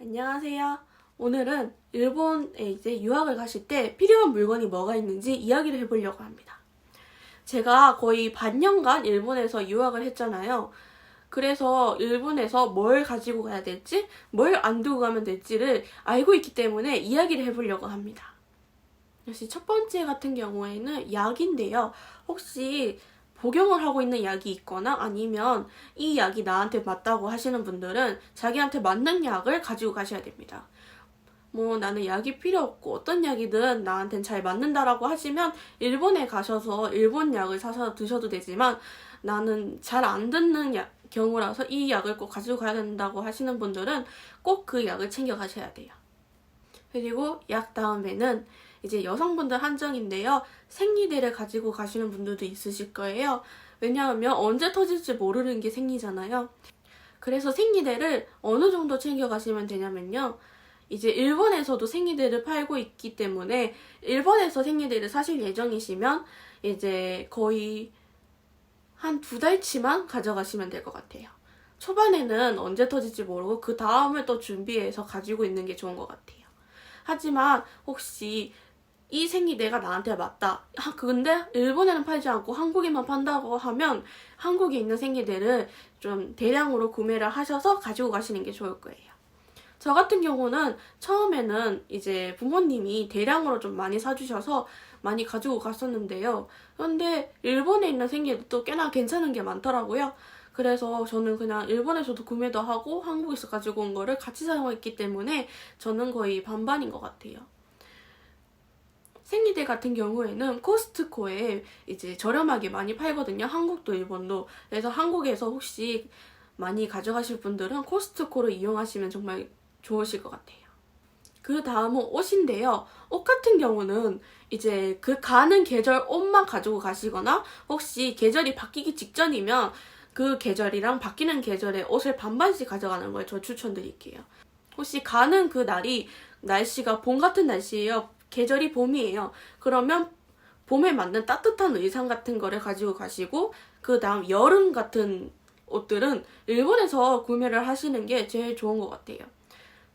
안녕하세요. 오늘은 일본에 이제 유학을 가실 때 필요한 물건이 뭐가 있는지 이야기를 해보려고 합니다. 제가 거의 반년간 일본에서 유학을 했잖아요. 그래서 일본에서 뭘 가지고 가야 될지, 뭘 안 두고 가면 될지를 알고 있기 때문에 이야기를 해보려고 합니다. 역시 첫 번째 같은 경우에는 약인데요. 혹시 복용을 하고 있는 약이 있거나 아니면 이 약이 나한테 맞다고 하시는 분들은 자기한테 맞는 약을 가지고 가셔야 됩니다. 나는 약이 필요 없고 어떤 약이든 나한텐 잘 맞는다라고 하시면 일본에 가셔서 일본 약을 사서 드셔도 되지만 나는 잘 안 듣는 경우라서 이 약을 꼭 가지고 가야 된다고 하시는 분들은 꼭 그 약을 챙겨 가셔야 돼요. 그리고 약 다음에는 이제 여성분들 한정인데요. 생리대를 가지고 가시는 분들도 있으실 거예요. 왜냐하면 언제 터질지 모르는 게 생리잖아요. 그래서 생리대를 어느 정도 챙겨 가시면 되냐면요. 이제 일본에서도 생리대를 팔고 있기 때문에 일본에서 생리대를 사실 예정이시면 이제 거의 한 2달치만 가져가시면 될 것 같아요. 초반에는 언제 터질지 모르고 그 다음을 또 준비해서 가지고 있는 게 좋은 것 같아요. 하지만 혹시 이 생리대가 나한테 맞다. 근데 일본에는 팔지 않고 한국에만 판다고 하면 한국에 있는 생리대를 좀 대량으로 구매를 하셔서 가지고 가시는 게 좋을 거예요. 저 같은 경우는 처음에는 이제 부모님이 대량으로 좀 많이 사주셔서 많이 가지고 갔었는데요. 그런데 일본에 있는 생리대도 꽤나 괜찮은 게 많더라고요. 그래서 저는 그냥 일본에서도 구매도 하고 한국에서 가지고 온 거를 같이 사용했기 때문에 저는 거의 반반인 것 같아요. 생리대 같은 경우에는 코스트코에 이제 저렴하게 많이 팔거든요. 한국도 일본도. 그래서 한국에서 혹시 많이 가져가실 분들은 코스트코를 이용하시면 정말 좋으실 것 같아요. 그 다음은 옷인데요. 옷 같은 경우는 이제 그 가는 계절 옷만 가지고 가시거나 혹시 계절이 바뀌기 직전이면 그 계절이랑 바뀌는 계절의 옷을 반반씩 가져가는 걸 저 추천드릴게요. 혹시 가는 그 날이 날씨가 봄 같은 날씨예요. 계절이 봄이에요. 그러면 봄에 맞는 따뜻한 의상 같은 거를 가지고 가시고 그 다음 여름 같은 옷들은 일본에서 구매를 하시는 게 제일 좋은 것 같아요.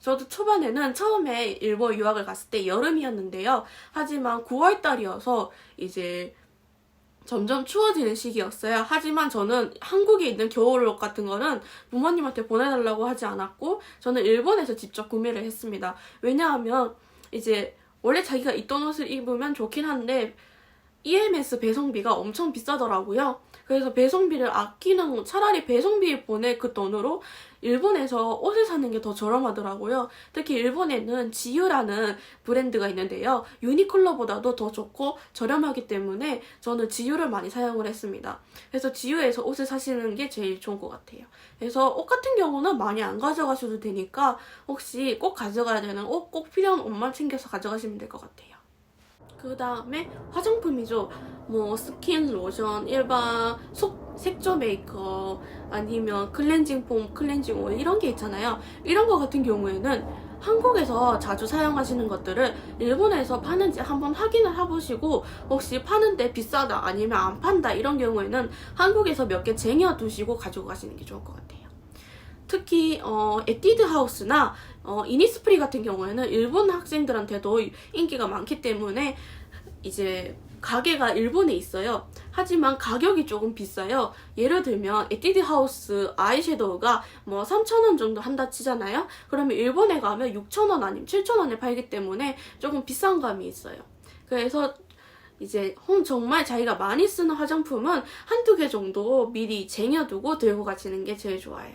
저도 초반에는 처음에 일본 유학을 갔을 때 여름이었는데요. 하지만 9월달이어서 이제 점점 추워지는 시기였어요. 하지만 저는 한국에 있는 겨울옷 같은 거는 부모님한테 보내달라고 하지 않았고 저는 일본에서 직접 구매를 했습니다. 왜냐하면 이제 원래 자기가 있던 옷을 입으면 좋긴 한데 EMS 배송비가 엄청 비싸더라고요. 그래서 배송비를 아끼는 차라리 배송비 보낼 그 돈으로 일본에서 옷을 사는 게 더 저렴하더라고요. 특히 일본에는 지유라는 브랜드가 있는데요. 유니클로보다도 더 좋고 저렴하기 때문에 저는 지유를 많이 사용을 했습니다. 그래서 지유에서 옷을 사시는 게 제일 좋은 것 같아요. 그래서 옷 같은 경우는 많이 안 가져가셔도 되니까 혹시 꼭 가져가야 되는 옷, 꼭 필요한 옷만 챙겨서 가져가시면 될 것 같아요. 그 다음에 화장품이죠. 스킨, 로션, 일반 색조 메이크업, 아니면 클렌징 폼, 클렌징 오일 이런 게 있잖아요. 이런 거 같은 경우에는 한국에서 자주 사용하시는 것들을 일본에서 파는지 한번 확인을 해보시고 혹시 파는데 비싸다 아니면 안 판다 이런 경우에는 한국에서 몇 개 쟁여두시고 가지고 가시는 게 좋을 것 같아요. 특히 에뛰드 하우스나 이니스프리 같은 경우에는 일본 학생들한테도 인기가 많기 때문에 이제 가게가 일본에 있어요. 하지만 가격이 조금 비싸요. 예를 들면 에뛰드 하우스 아이섀도우가 3,000원 정도 한다 치잖아요. 그러면 일본에 가면 6,000원 아니면 7,000원에 팔기 때문에 조금 비싼 감이 있어요. 그래서 이제 정말 자기가 많이 쓰는 화장품은 한두 개 정도 미리 쟁여두고 들고 가시는 게 제일 좋아요.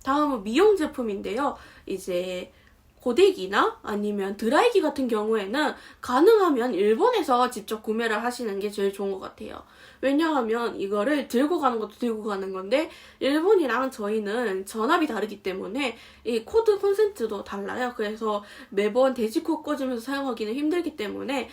다음은 미용 제품인데요. 이제 고데기나 아니면 드라이기 같은 경우에는 가능하면 일본에서 직접 구매를 하시는 게 제일 좋은 것 같아요. 왜냐하면 이거를 들고 가는 것도 들고 가는 건데 일본이랑 저희는 전압이 다르기 때문에 이 코드 콘센트도 달라요. 그래서 매번 돼지코 꽂으면서 사용하기는 힘들기 때문에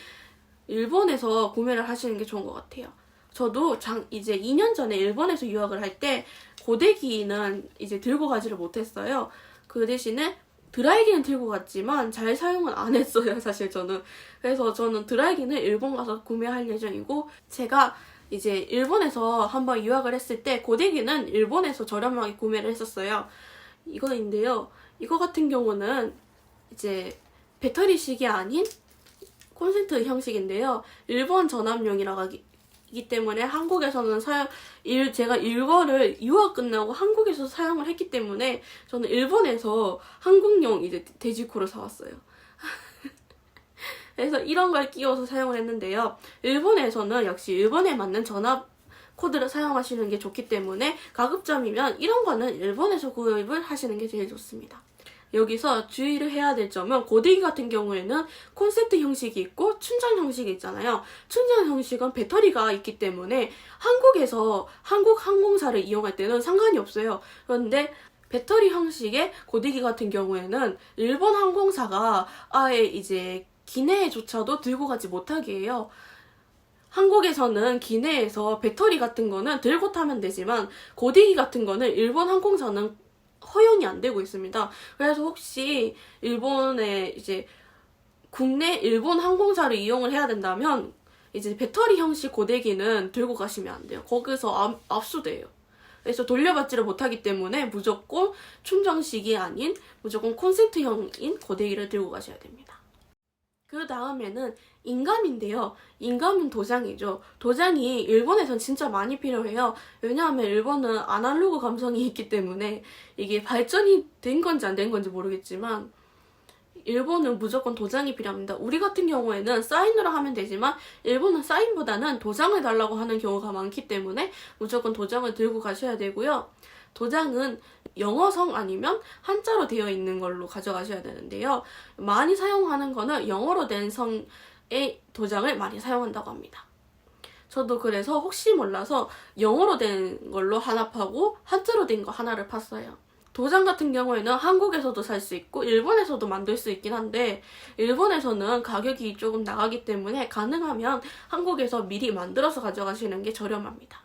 일본에서 구매를 하시는 게 좋은 것 같아요. 저도 이제 2년 전에 일본에서 유학을 할 때 고데기는 이제 들고 가지를 못했어요. 그 대신에 드라이기는 들고 갔지만 잘 사용은 안 했어요, 사실 저는. 그래서 저는 드라이기는 일본 가서 구매할 예정이고 제가 이제 일본에서 한번 유학을 했을 때 고데기는 일본에서 저렴하게 구매를 했었어요. 이거인데요. 이거 같은 경우는 이제 배터리식이 아닌 콘센트 형식인데요. 일본 전압용이라고 하기 때문에 한국에서는 제가 이거를 유학 끝나고 한국에서 사용을 했기 때문에 저는 일본에서 한국용 이제 데지코를 사왔어요. 그래서 이런 걸 끼워서 사용을 했는데요. 일본에서는 역시 일본에 맞는 전압 코드를 사용하시는 게 좋기 때문에 가급적이면 이런 거는 일본에서 구입을 하시는 게 제일 좋습니다. 여기서 주의를 해야 될 점은 고데기 같은 경우에는 콘센트 형식이 있고 충전 형식이 있잖아요. 충전 형식은 배터리가 있기 때문에 한국에서 한국 항공사를 이용할 때는 상관이 없어요. 그런데 배터리 형식의 고데기 같은 경우에는 일본 항공사가 아예 이제 기내에조차도 들고 가지 못하게 해요. 한국에서는 기내에서 배터리 같은 거는 들고 타면 되지만 고데기 같은 거는 일본 항공사는 허용이 안 되고 있습니다. 그래서 혹시 일본에 이제 국내 일본 항공사를 이용을 해야 된다면 이제 배터리 형식 고데기는 들고 가시면 안 돼요. 거기서 압수돼요. 그래서 돌려받지를 못하기 때문에 무조건 충전식이 아닌 무조건 콘센트형인 고데기를 들고 가셔야 됩니다. 그 다음에는 인감인데요. 인감은 도장이죠. 도장이 일본에선 진짜 많이 필요해요. 왜냐하면 일본은 아날로그 감성이 있기 때문에 이게 발전이 된 건지 안 된 건지 모르겠지만 일본은 무조건 도장이 필요합니다. 우리 같은 경우에는 사인으로 하면 되지만 일본은 사인보다는 도장을 달라고 하는 경우가 많기 때문에 무조건 도장을 들고 가셔야 되고요. 도장은 영어성 아니면 한자로 되어 있는 걸로 가져가셔야 되는데요. 많이 사용하는 거는 영어로 된 성의 도장을 많이 사용한다고 합니다. 저도 그래서 혹시 몰라서 영어로 된 걸로 하나 파고 한자로 된 거 하나를 팠어요. 도장 같은 경우에는 한국에서도 살 수 있고 일본에서도 만들 수 있긴 한데 일본에서는 가격이 조금 나가기 때문에 가능하면 한국에서 미리 만들어서 가져가시는 게 저렴합니다.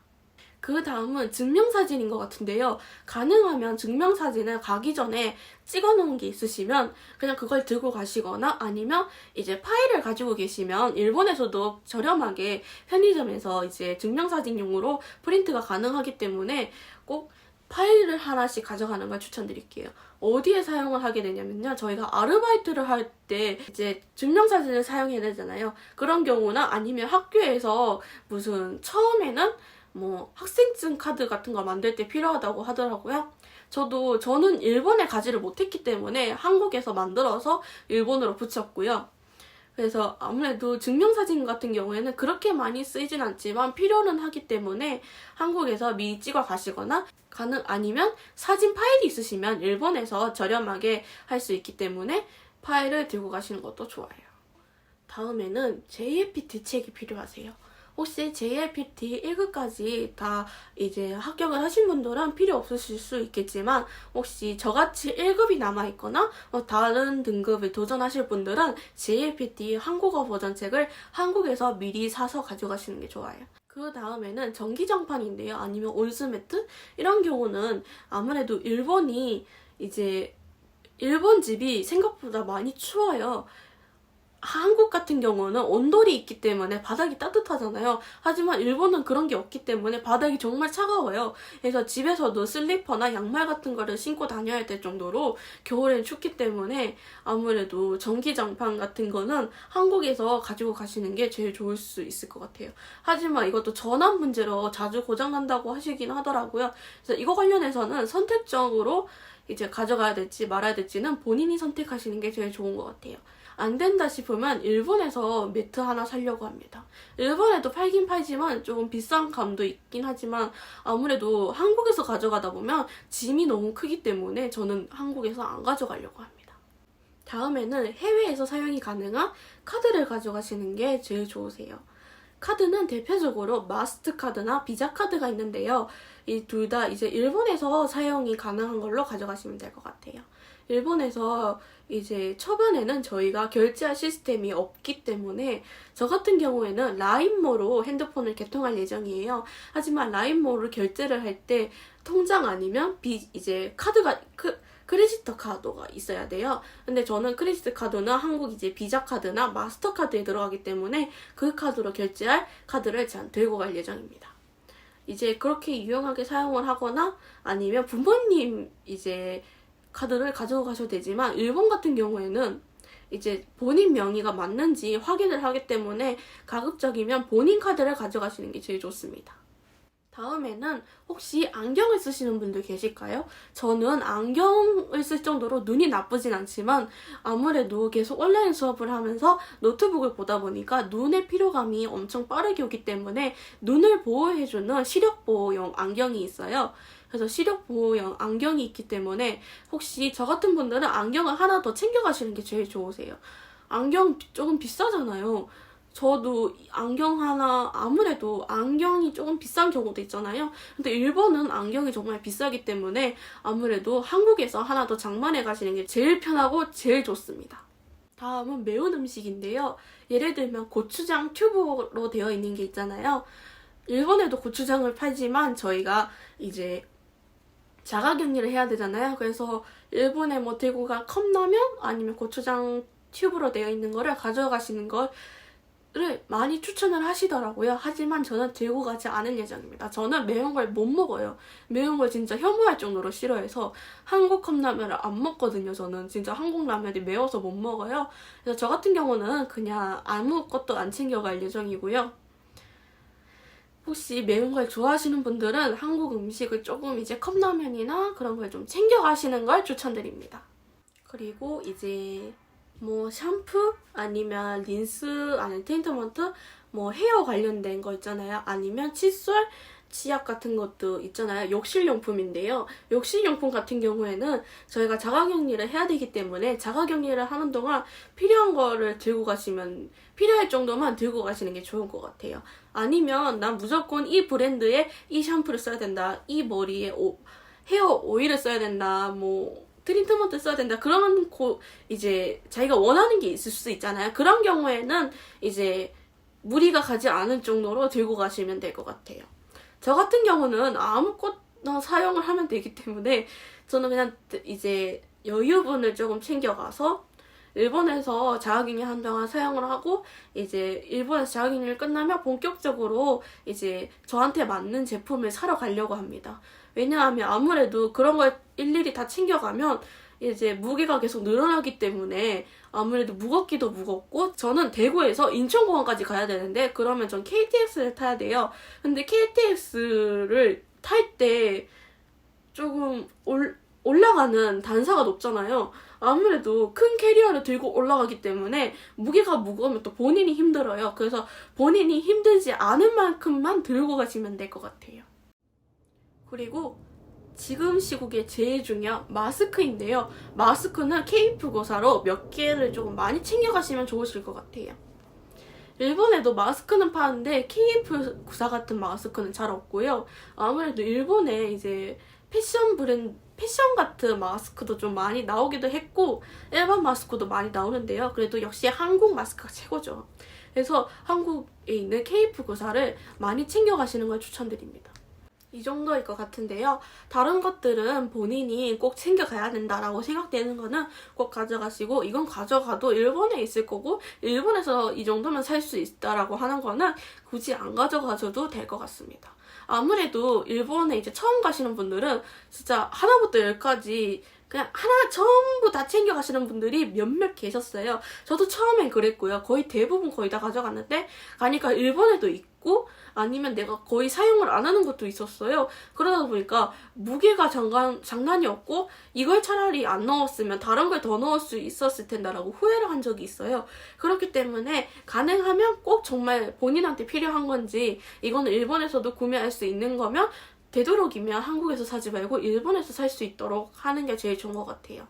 그 다음은 증명사진인 것 같은데요. 가능하면 증명사진을 가기 전에 찍어놓은 게 있으시면 그냥 그걸 들고 가시거나 아니면 이제 파일을 가지고 계시면 일본에서도 저렴하게 편의점에서 이제 증명사진용으로 프린트가 가능하기 때문에 꼭 파일을 하나씩 가져가는 걸 추천드릴게요. 어디에 사용을 하게 되냐면요. 저희가 아르바이트를 할 때 이제 증명사진을 사용해야 되잖아요. 그런 경우나 아니면 학교에서 무슨 처음에는 뭐 학생증 카드 같은 거 만들 때 필요하다고 하더라고요. 저는 일본에 가지를 못했기 때문에 한국에서 만들어서 일본으로 붙였고요. 그래서 아무래도 증명사진 같은 경우에는 그렇게 많이 쓰이진 않지만 필요는 하기 때문에 한국에서 미리 찍어 가시거나 아니면 사진 파일이 있으시면 일본에서 저렴하게 할 수 있기 때문에 파일을 들고 가시는 것도 좋아요. 다음에는 JLPT 책이 필요하세요. 혹시 JLPT 1급까지 다 이제 합격을 하신 분들은 필요 없으실 수 있겠지만 혹시 저같이 1급이 남아있거나 다른 등급을 도전하실 분들은 JLPT 한국어 버전 책을 한국에서 미리 사서 가져가시는 게 좋아요. 그 다음에는 전기장판인데요. 아니면 온수매트? 이런 경우는 아무래도 일본이 이제 일본 집이 생각보다 많이 추워요. 한국 같은 경우는 온돌이 있기 때문에 바닥이 따뜻하잖아요. 하지만 일본은 그런 게 없기 때문에 바닥이 정말 차가워요. 그래서 집에서도 슬리퍼나 양말 같은 거를 신고 다녀야 될 정도로 겨울엔 춥기 때문에 아무래도 전기장판 같은 거는 한국에서 가지고 가시는 게 제일 좋을 수 있을 것 같아요. 하지만 이것도 전압 문제로 자주 고장난다고 하시긴 하더라고요. 그래서 이거 관련해서는 선택적으로 이제 가져가야 될지 말아야 될지는 본인이 선택하시는 게 제일 좋은 것 같아요. 안 된다 싶으면 일본에서 매트 하나 사려고 합니다. 일본에도 팔긴 팔지만 조금 비싼 감도 있긴 하지만 아무래도 한국에서 가져가다 보면 짐이 너무 크기 때문에 저는 한국에서 안 가져가려고 합니다. 다음에는 해외에서 사용이 가능한 카드를 가져가시는 게 제일 좋으세요. 카드는 대표적으로 마스터카드나 비자카드가 있는데요. 이 둘 다 이제 일본에서 사용이 가능한 걸로 가져가시면 될 것 같아요. 일본에서 이제 초반에는 저희가 결제할 시스템이 없기 때문에 저 같은 경우에는 라인모로 핸드폰을 개통할 예정이에요. 하지만 라인모로 결제를 할 때 통장 아니면 이제 카드가 크레지트 카드가 있어야 돼요. 근데 저는 크레지트 카드는 한국 이제 비자 카드나 마스터 카드에 들어가기 때문에 그 카드로 결제할 카드를 제가 들고 갈 예정입니다. 이제 그렇게 유용하게 사용을 하거나 아니면 부모님 이제 카드를 가지고 가셔도 되지만 일본 같은 경우에는 이제 본인 명의가 맞는지 확인을 하기 때문에 가급적이면 본인 카드를 가져가시는 게 제일 좋습니다. 다음에는 혹시 안경을 쓰시는 분들 계실까요? 저는 안경을 쓸 정도로 눈이 나쁘진 않지만 아무래도 계속 온라인 수업을 하면서 노트북을 보다 보니까 눈의 피로감이 엄청 빠르게 오기 때문에 눈을 보호해주는 시력보호용 안경이 있어요. 그래서 시력보호용 안경이 있기 때문에 혹시 저 같은 분들은 안경을 하나 더 챙겨가시는 게 제일 좋으세요. 안경 조금 비싸잖아요. 저도 안경 하나, 아무래도 안경이 조금 비싼 경우도 있잖아요. 근데 일본은 안경이 정말 비싸기 때문에 아무래도 한국에서 하나 더 장만해 가시는 게 제일 편하고 제일 좋습니다. 다음은 매운 음식인데요. 예를 들면 고추장 튜브로 되어 있는 게 있잖아요. 일본에도 고추장을 팔지만 저희가 이제 자가격리를 해야 되잖아요. 그래서 일본에 뭐 들고 간 컵라면 아니면 고추장 튜브로 되어 있는 거를 가져가시는 걸 많이 추천을 하시더라고요. 하지만 저는 들고 가지 않을 예정입니다. 저는 매운 걸 못 먹어요. 매운 걸 진짜 혐오할 정도로 싫어해서 한국 컵라면을 안 먹거든요. 저는 진짜 한국 라면이 매워서 못 먹어요. 그래서 저 같은 경우는 그냥 아무것도 안 챙겨갈 예정이고요. 혹시 매운 걸 좋아하시는 분들은 한국 음식을 조금 이제 컵라면이나 그런 걸 좀 챙겨가시는 걸 추천드립니다. 그리고 이제 뭐 샴푸 아니면 린스 아니면 트리트먼트 뭐 헤어 관련된 거 있잖아요. 아니면 칫솔, 치약 같은 것도 있잖아요. 욕실용품인데요. 욕실용품 같은 경우에는 저희가 자가격리를 해야 되기 때문에 자가격리를 하는 동안 필요한 거를 들고 가시면 필요할 정도만 들고 가시는 게 좋은 것 같아요. 아니면 난 무조건 이 브랜드의 이 샴푸를 써야 된다. 이 머리에 헤어 오일을 써야 된다. 뭐 트리트먼트 써야 된다. 그러면 이제 자기가 원하는 게 있을 수 있잖아요. 그런 경우에는 이제 무리가 가지 않을 정도로 들고 가시면 될 것 같아요. 저 같은 경우는 아무거나 사용을 하면 되기 때문에 저는 그냥 이제 여유분을 조금 챙겨가서 일본에서 자가격리 한동안 사용을 하고 이제 일본에서 자가격리를 끝나면 본격적으로 이제 저한테 맞는 제품을 사러 가려고 합니다. 왜냐하면 아무래도 그런 걸 일일이 다 챙겨가면 이제 무게가 계속 늘어나기 때문에 아무래도 무겁기도 무겁고 저는 대구에서 인천공항까지 가야 되는데 그러면 전 KTX를 타야 돼요. 근데 KTX를 탈 때 조금 올라가는 단사가 높잖아요. 아무래도 큰 캐리어를 들고 올라가기 때문에 무게가 무거우면 또 본인이 힘들어요. 그래서 본인이 힘들지 않은 만큼만 들고 가시면 될 것 같아요. 그리고 지금 시국에 제일 중요한 마스크인데요. 마스크는 KF94로 몇 개를 조금 많이 챙겨가시면 좋으실 것 같아요. 일본에도 마스크는 파는데 KF94 같은 마스크는 잘 없고요. 아무래도 일본에 이제 패션 같은 마스크도 좀 많이 나오기도 했고 일반 마스크도 많이 나오는데요. 그래도 역시 한국 마스크가 최고죠. 그래서 한국에 있는 KF94를 많이 챙겨가시는 걸 추천드립니다. 이 정도일 것 같은데요. 다른 것들은 본인이 꼭 챙겨가야 된다라고 생각되는 거는 꼭 가져가시고 이건 가져가도 일본에 있을 거고 일본에서 이 정도면 살 수 있다라고 하는 거는 굳이 안 가져가셔도 될 것 같습니다. 아무래도 일본에 이제 처음 가시는 분들은 진짜 하나부터 열까지 그냥 하나 전부 다 챙겨가시는 분들이 몇몇 계셨어요. 저도 처음엔 그랬고요. 거의 대부분 거의 다 가져갔는데 가니까 일본에도 있고 아니면 내가 거의 사용을 안 하는 것도 있었어요. 그러다 보니까 무게가 장난이 없고 이걸 차라리 안 넣었으면 다른 걸 더 넣을 수 있었을 텐데라고 후회를 한 적이 있어요. 그렇기 때문에 가능하면 꼭 정말 본인한테 필요한 건지 이거는 일본에서도 구매할 수 있는 거면 되도록이면 한국에서 사지 말고 일본에서 살 수 있도록 하는 게 제일 좋은 것 같아요.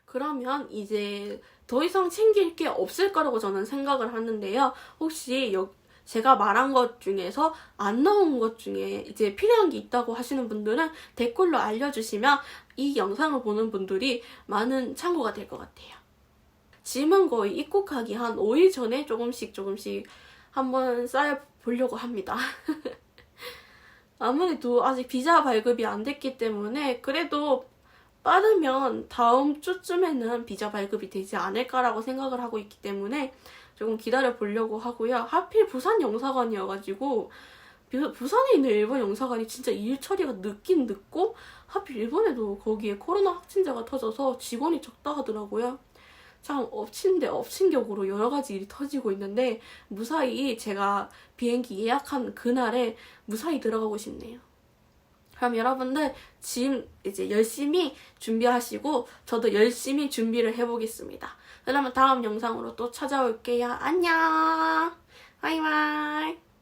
그러면 이제 더 이상 챙길 게 없을 거라고 저는 생각을 하는데요. 혹시 제가 말한 것 중에서 안 나온 것 중에 이제 필요한 게 있다고 하시는 분들은 댓글로 알려주시면 이 영상을 보는 분들이 많은 참고가 될 것 같아요. 짐은 거의 입국하기 한 5일 전에 조금씩 한번 쌓여보려고 합니다. 아무래도 아직 비자 발급이 안 됐기 때문에 그래도 빠르면 다음 주쯤에는 비자 발급이 되지 않을까라고 생각을 하고 있기 때문에 조금 기다려 보려고 하고요. 하필 부산 영사관이어가지고 부산에 있는 일본 영사관이 진짜 일 처리가 늦긴 늦고 하필 일본에도 거기에 코로나 확진자가 터져서 직원이 적다 하더라고요. 참 엎친 데 엎친 격으로 여러 가지 일이 터지고 있는데 무사히 제가 비행기 예약한 그날에 무사히 들어가고 싶네요. 그럼 여러분들 지금 이제 열심히 준비하시고 저도 열심히 준비를 해보겠습니다. 그러면 다음 영상으로 또 찾아올게요. 안녕. 바이바이.